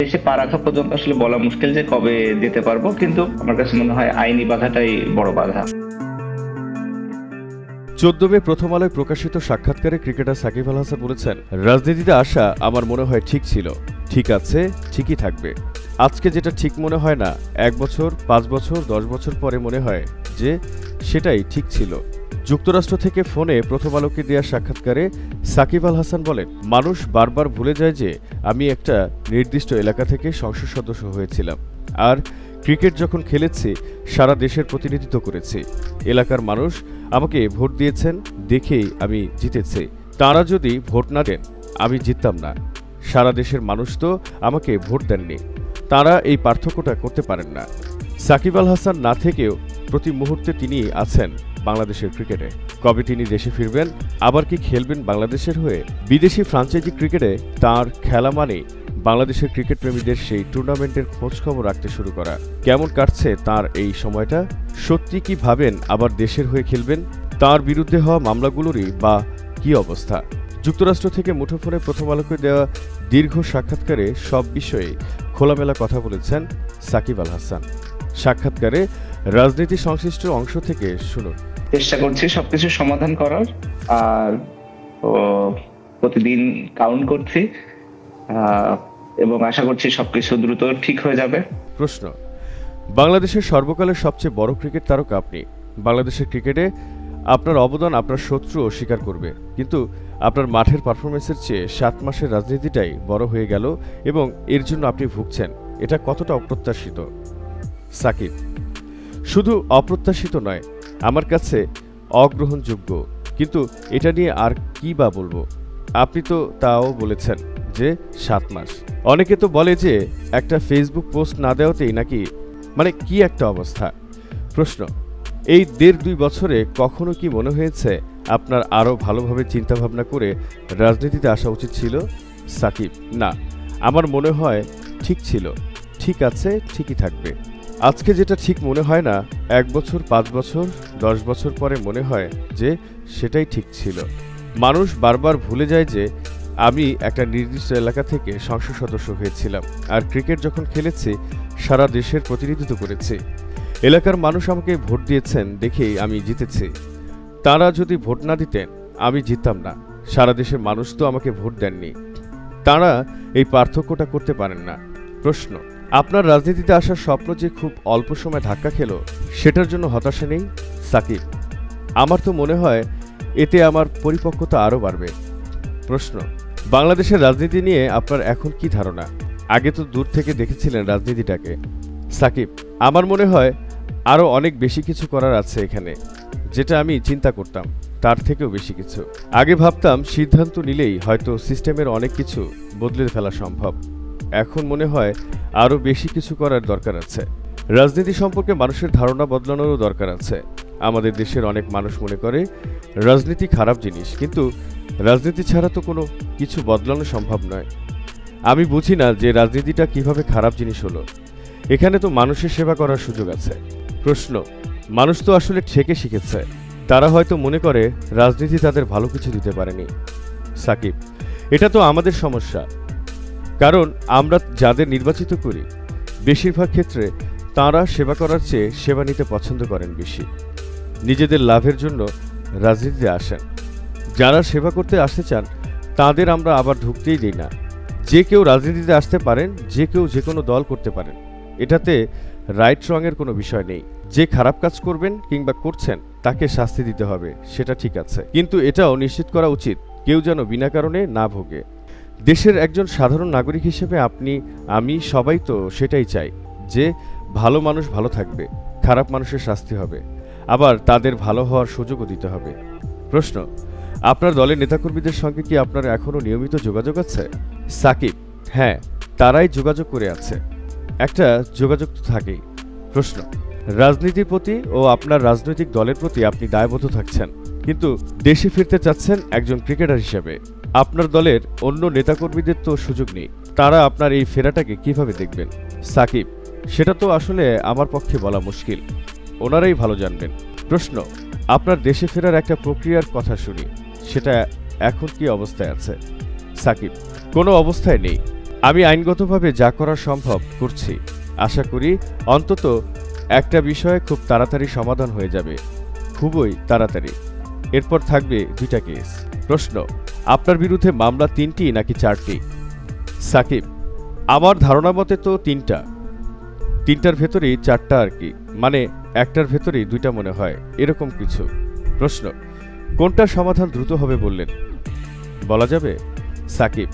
দেশে পা রাখা পর্যন্ত আসলে বলা মুশকিল যে কবে যেতে পারবো, কিন্তু আমার কাছে মনে হয় আইনি বাধাটাই বড় বাধা। 14 মে প্রথম আলোয় প্রকাশিত সাক্ষাৎকারে ক্রিকেটার সাকিব আল হাসান বলেছেন, রাজনীতিতে আসা আমার মনে হয় ঠিক ছিল, ঠিক আছে, ঠিকই থাকবে। আজকে যেটা ঠিক মনে হয় না, 1 বছর, 5 বছর, 10 বছর পরে মনে হয় যে সেটাই ঠিক ছিল। যুক্তরাষ্ট্র থেকে ফোনে প্রথম আলোকে দেওয়া সাক্ষাৎকারে সাকিব আল হাসান বলেন, মানুষ বারবার ভুলে যায় যে আমি একটা নির্দিষ্ট এলাকা থেকে সংসদ সদস্য হয়েছিলাম, আর ক্রিকেট যখন খেলেছি সারা দেশের প্রতিনিধিত্ব করেছি। এলাকার মানুষ আমাকে ভোট দিয়েছেন দেখেই আমি জিতেছি। তাঁরা যদি ভোট না দেন আমি জিততাম না। সারা দেশের মানুষ তো আমাকে ভোট দেননি, তাঁরা এই পার্থক্যটা করতে পারেন না। সাকিব আল হাসান না থেকেও প্রতি মুহূর্তে তিনি আছেন বাংলাদেশের ক্রিকেটে। কবে তিনি দেশে ফিরবেন, আবার কি খেলবেন বাংলাদেশের হয়ে? বিদেশি ফ্রাঞ্চাইজি ক্রিকেটে তাঁর খেলা মানেই বাংলাদেশের ক্রিকেট প্রেমীদের সেই টুর্নামেন্টের খোঁজখবর রাখতে শুরু করা। কেমন কাটছে তার এই সময়টা? সত্যি কি ভাবেন আবার দেশের হয়ে খেলবেন? তার বিরুদ্ধে হওয়া মামলাগুলোরই বা কি অবস্থা? যুক্তরাষ্ট্র থেকে মুঠোফোনে প্রথম আলোকে দেওয়া দীর্ঘ সাক্ষাৎকারে সব বিষয়ে খোলামেলা কথা বলেছেন সাকিব আল হাসান। সাক্ষাৎকারে রাজনীতি সংশ্লিষ্ট অংশ থেকে শুনুন। চেষ্টা করছি সবকিছু সমাধান করার, আর প্রতিদিন কাউন্ট করছি এবং আশা করছি সবকিছু দ্রুত ঠিক হয়ে যাবে। প্রশ্ন, বাংলাদেশের সর্বকালের সবচেয়ে বড় ক্রিকেট তারকা আপনি। বাংলাদেশের ক্রিকেটে আপনার অবদান আপনার শত্রু অস্বীকার করবে, কিন্তু আপনার মাঠের পারফরমেন্সের চেয়ে 7 মাসের রাজনীতিটাই বড় হয়ে গেল এবং এর জন্য আপনি ভুগছেন। এটা কতটা অপ্রত্যাশিত? সাকিব, শুধু অপ্রত্যাশিত নয়, আমার কাছে অগ্রহণযোগ্য। কিন্তু এটা নিয়ে আর কি বা বলবো? আপনি তো তাও বলেছেন যে 7 মাস। অনেকে তো বলে যে একটা ফেসবুক পোস্ট না দেওয়াতেই নাকি মানে কি একটা অবস্থা। প্রশ্ন, এই 1.5-2 বছরে কখনো কি মনে হয়েছে আপনার আরও ভালোভাবে চিন্তাভাবনা করে রাজনীতিতে আসা উচিত ছিল? সাকিব, না, আমার মনে হয় ঠিক ছিল, ঠিক আছে, ঠিকই থাকবে। আজকে যেটা ঠিক মনে হয় না, 1 বছর, 5 বছর, 10 বছর পরে মনে হয় যে সেটাই ঠিক ছিল। মানুষ বারবার ভুলে যায় যে আমি একটা নির্দিষ্ট এলাকা থেকে সংসদ সদস্য হয়েছিলাম, আর ক্রিকেট যখন খেলেছি সারা দেশের প্রতিনিধিত্ব করেছি। এলাকার মানুষ আমাকে ভোট দিয়েছেন দেখেই আমি জিতেছি। তাঁরা যদি ভোট না দিতেন আমি জিততাম না। সারা দেশের মানুষ তো আমাকে ভোট দেননি, তাঁরা এই পার্থক্যটা করতে পারেন না। প্রশ্ন, আপনার রাজনীতিতে আসার স্বপ্ন যে খুব অল্প সময় ধাক্কা খেল, সেটার জন্য হতাশা নেই? সাকিব, আমার তো মনে হয় এতে আমার পরিপক্কতা আরও বাড়বে। প্রশ্ন, বাংলাদেশের রাজনীতি নিয়ে আপনার এখন কি ধারণা? আগে তো দূর থেকে দেখেছিলেন রাজনীতিটাকে। সাকিব, আমার মনে হয় আরও অনেক বেশি কিছু করার আছে এখানে, যেটা আমি চিন্তা করতাম তার থেকেও বেশি কিছু। আগে ভাবতাম সিদ্ধান্ত নিলেই হয়তো সিস্টেমের অনেক কিছু বদলে ফেলা সম্ভব। এখন মনে হয় আরও বেশি কিছু করার দরকার আছে। রাজনীতি সম্পর্কে মানুষের ধারণা বদলানোরও দরকার আছে। আমাদের দেশের অনেক মানুষ মনে করে রাজনীতি খারাপ জিনিস, কিন্তু রাজনীতি ছাড়া তো কোনো কিছু বদলানো সম্ভব নয়। আমি বুঝি না যে রাজনীতিটা কিভাবে খারাপ জিনিস হলো। এখানে তো মানুষের সেবা করার সুযোগ আছে। প্রশ্ন, মানুষ তো আসলে ঠেকে শিখেছে। তারা হয়তো মনে করে রাজনীতি তাদের ভালো কিছু দিতে পারেনি। সাকিব, এটা তো আমাদের সমস্যা, কারণ আমরা যাদের নির্বাচিত করি বেশিরভাগ ক্ষেত্রে তাঁরা সেবা করার চেয়ে সেবা নিতে পছন্দ করেন বেশি। নিজেদের লাভের জন্য রাজনীতিতে আসেন। যারা সেবা করতে আসতে চান তাদের আমরা আবার ঢুকতেই দিই না। যে কেউ রাজনীতিতে আসতে পারেন, যে কেউ যে কোনো দল করতে পারেন, এটাতে রাইট রঙের কোনো বিষয় নেই। যে খারাপ কাজ করবেন কিংবা করছেন তাকে শাস্তি দিতে হবে, সেটা ঠিক আছে, কিন্তু এটাও নিশ্চিত করা উচিত কেউ যেন বিনা কারণে না ভোগে। দেশের একজন সাধারণ নাগরিক হিসেবে আপনি, আমি, সবাই তো সেটাই চাই যে ভালো মানুষ ভালো থাকবে, খারাপ মানুষের শাস্তি হবে, আবার তাদের ভালো হওয়ার সুযোগও দিতে হবে। প্রশ্ন, আপনার দলের নেতাকর্মীদের সঙ্গে কি আপনার এখনও নিয়মিত যোগাযোগ আছে? সাকিব, হ্যাঁ, তারাই যোগাযোগ করে আছে। একটা যোগাযোগ তো থাকেই। প্রশ্ন, রাজনীতির প্রতি ও আপনার রাজনৈতিক দলের প্রতি আপনি দায়বদ্ধ থাকছেন, কিন্তু দেশে ফিরতে চাচ্ছেন একজন ক্রিকেটার হিসেবে। আপনার দলের অন্য নেতাকর্মীদের তো সুযোগ নেই, তারা আপনার এই ফেরাটাকে কিভাবে দেখবেন? সাকিব, সেটা তো আসলে আমার পক্ষে বলা মুশকিল, ওনারাই ভালো জানবেন। প্রশ্ন, আপনার দেশে ফেরার একটা প্রক্রিয়ার কথা শুনি, সেটা এখন কি অবস্থায় আছে? সাকিব, কোনো অবস্থায় নেই। আমি আইনগতভাবে যা করা সম্ভব করছি। আশা করি অন্তত একটা বিষয়ে খুব তাড়াতাড়ি সমাধান হয়ে যাবে, খুবই তাড়াতাড়ি। এরপর থাকবে 2টা কেস। প্রশ্ন, আপনার বিরুদ্ধে মামলা 3টি নাকি 4টি? সাকিব, আমার ধারণা মতে তো 3টার ভেতরেই 4টা আর কি, মানে একটার ভেতরেই 2টা মনে হয়, এরকম কিছু। প্রশ্ন, কোনটার সমাধান দ্রুত হবে বললেন? বলা যাবে? সাকিব,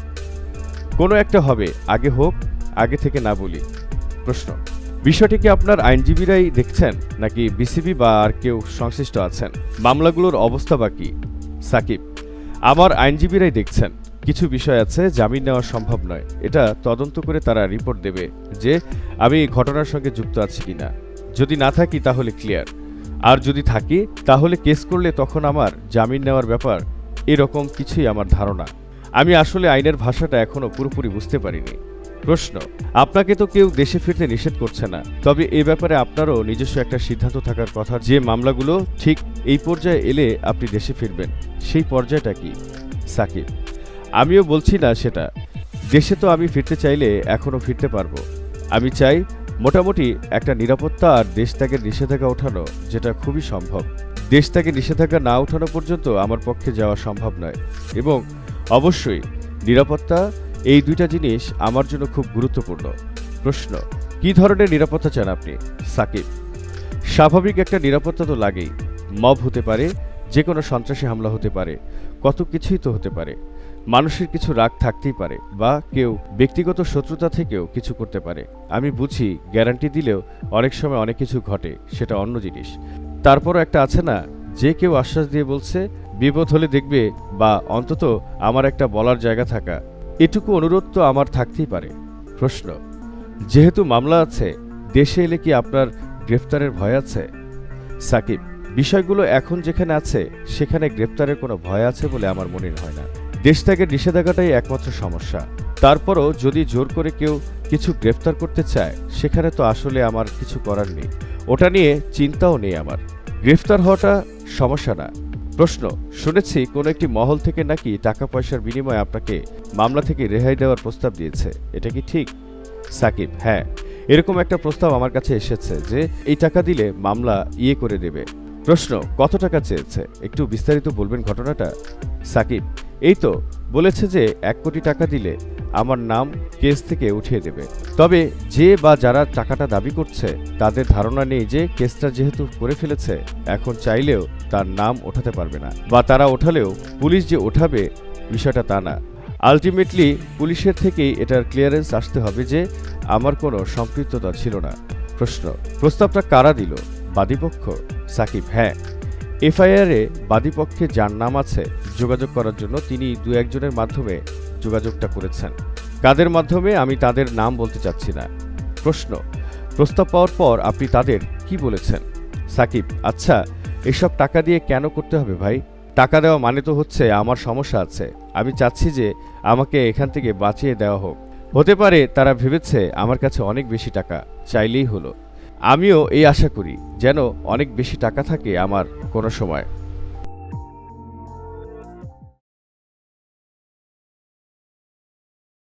কোনো একটা হবে, আগে হোক, আগে থেকে না বলি। প্রশ্ন, বিষয়টি কি আপনার আইনজীবীরাই দেখছেন নাকি বিসিবি বা আর কেউ সংশ্লিষ্ট আছেন? মামলাগুলোর অবস্থা বা কি? সাকিব, আমার আইনজীবীরাই দেখছেন। কিছু বিষয় আছে জামিন নেওয়া সম্ভব নয়, এটা তদন্ত করে তারা রিপোর্ট দেবে যে আমি ঘটনার সঙ্গে যুক্ত আছি কিনা। যদি না থাকি তাহলে ক্লিয়ার, আর যদি থাকি তাহলে কেস করলে তখন আমার জামিন নেওয়ার ব্যাপার, এরকম কিছুই আমার ধারণা। আমি আসলে আইনের ভাষাটা এখনো পুরোপুরি বুঝতে পারিনি। প্রশ্ন, আপনাকে তো কেউ দেশে ফিরতে নিষেধ করছে না, তবে এ ব্যাপারে আপনারও নিজস্ব একটা সিদ্ধান্ত থাকার কথা যে মামলাগুলো ঠিক এই পর্যায়ে এলে আপনি দেশে ফিরবেন, সেই পর্যায়টা কি? সাকিব, আমিও বলছি না সেটা। দেশে তো আমি ফিরতে চাইলে এখনও ফিরতে পারবো। আমি চাই মোটামুটি একটা নিরাপত্তা আর দেশ ত্যাগের নিষেধাজ্ঞা ওঠানো, যেটা খুবই সম্ভব। দেশ ত্যাগের নিষেধাজ্ঞা না ওঠানো পর্যন্ত আমার পক্ষে যাওয়া সম্ভব নয়, এবং অবশ্যই নিরাপত্তা, এই 2টা জিনিস আমার জন্য খুব গুরুত্বপূর্ণ। প্রশ্ন, কী ধরনের নিরাপত্তা চান আপনি? সাকিব, স্বাভাবিক একটা নিরাপত্তা তো লাগেই। মব হতে পারে, যে কোনো সন্ত্রাসী হামলা হতে পারে, কত কিছুই তো হতে পারে। মানুষের কিছু রাগ থাকতেই পারে, বা কেউ ব্যক্তিগত শত্রুতা থেকেও কিছু করতে পারে। আমি বুঝি গ্যারান্টি দিলেও অনেক সময় অনেক কিছু ঘটে, সেটা অন্য জিনিস। তারপরও একটা আছে না, যে কেউ আশ্বাস দিয়ে বলছে বিপদ হলে দেখবে, বা অন্তত আমার একটা বলার জায়গা থাকা, এটুকু অনুরোধ তো আমার থাকতেই পারে। প্রশ্ন, যেহেতু মামলা আছে, দেশে এলে কি আপনার গ্রেফতারের ভয় আছে? সাকিব, বিষয়গুলো এখন যেখানে আছে সেখানে গ্রেফতারের কোনো ভয় আছে বলে আমার মনে হয় না। দেশ ত্যাগের নিষেধাজ্ঞাটাই একমাত্র সমস্যা। তারপরও যদি জোর করে কেউ কিছু গ্রেফতার করতে চায়, সেখানে তো আসলে আমার কিছু করার নেই, ওটা নিয়ে চিন্তাও নেই আমার। গ্রেফতার হওয়াটা সমস্যা না। প্রশ্ন, শুনেছি কোনো একটি মহল থেকে নাকি টাকা পয়সার বিনিময়ে আপনাকে মামলা থেকে রেহাই দেওয়ার প্রস্তাব দিয়েছে, এটা কি ঠিক? সাকিব, হ্যাঁ, এরকম একটা প্রস্তাব আমার কাছে এসেছে যে এই টাকা দিলে মামলা করে দেবে। প্রশ্ন, কত টাকা চেয়েছে, একটু বিস্তারিত বলবেন ঘটনাটা? সাকিব, এই তো বলেছে যে 1 কোটি টাকা দিলে আমার নাম কেস থেকে উঠিয়ে দেবে। তবে যে বা যারা টাকাটা দাবি করছে তাদের ধারণা নেই যে কেসটা যেহেতু করে ফেলেছে, এখন চাইলেও তার নাম ওঠাতে পারবে না, বা তারা ওঠালেও পুলিশ যে ওঠাবে বিষয়টা তা না। আলটিমেটলি পুলিশের থেকেই এটার ক্লিয়ারেন্স আসতে হবে যে আমার কোনো সম্পৃক্ততা ছিল না। প্রশ্ন, প্রস্তাবটা কারা দিল, বাদীপক্ষ? সাকিব, হ্যাঁ, এফআইআরে বাদীপক্ষে যার নাম আছে যোগাযোগ করার জন্য তিনি 2-1 জনের মাধ্যমে যোগাযোগটা করেছেন। কাদের মাধ্যমে আমি তাদের নাম বলতে চাচ্ছি না। প্রশ্ন, প্রস্তাব পাওয়ার পর আপনি তাদের কি বলেছেন? সাকিব, আচ্ছা, এসব টাকা দিয়ে কেন করতে হবে ভাই? টাকা দেওয়া মানে তো হচ্ছে আমার সমস্যা আছে, আমি চাচ্ছি যে আমাকে এখান থেকে বাঁচিয়ে দেওয়া হোক। হতে পারে তারা ভেবেছে আমার কাছে অনেক বেশি টাকা, চাইলেই হলো। আমিও এই আশা করি যেন অনেক বেশি টাকা থাকে আমার কোনো সময়।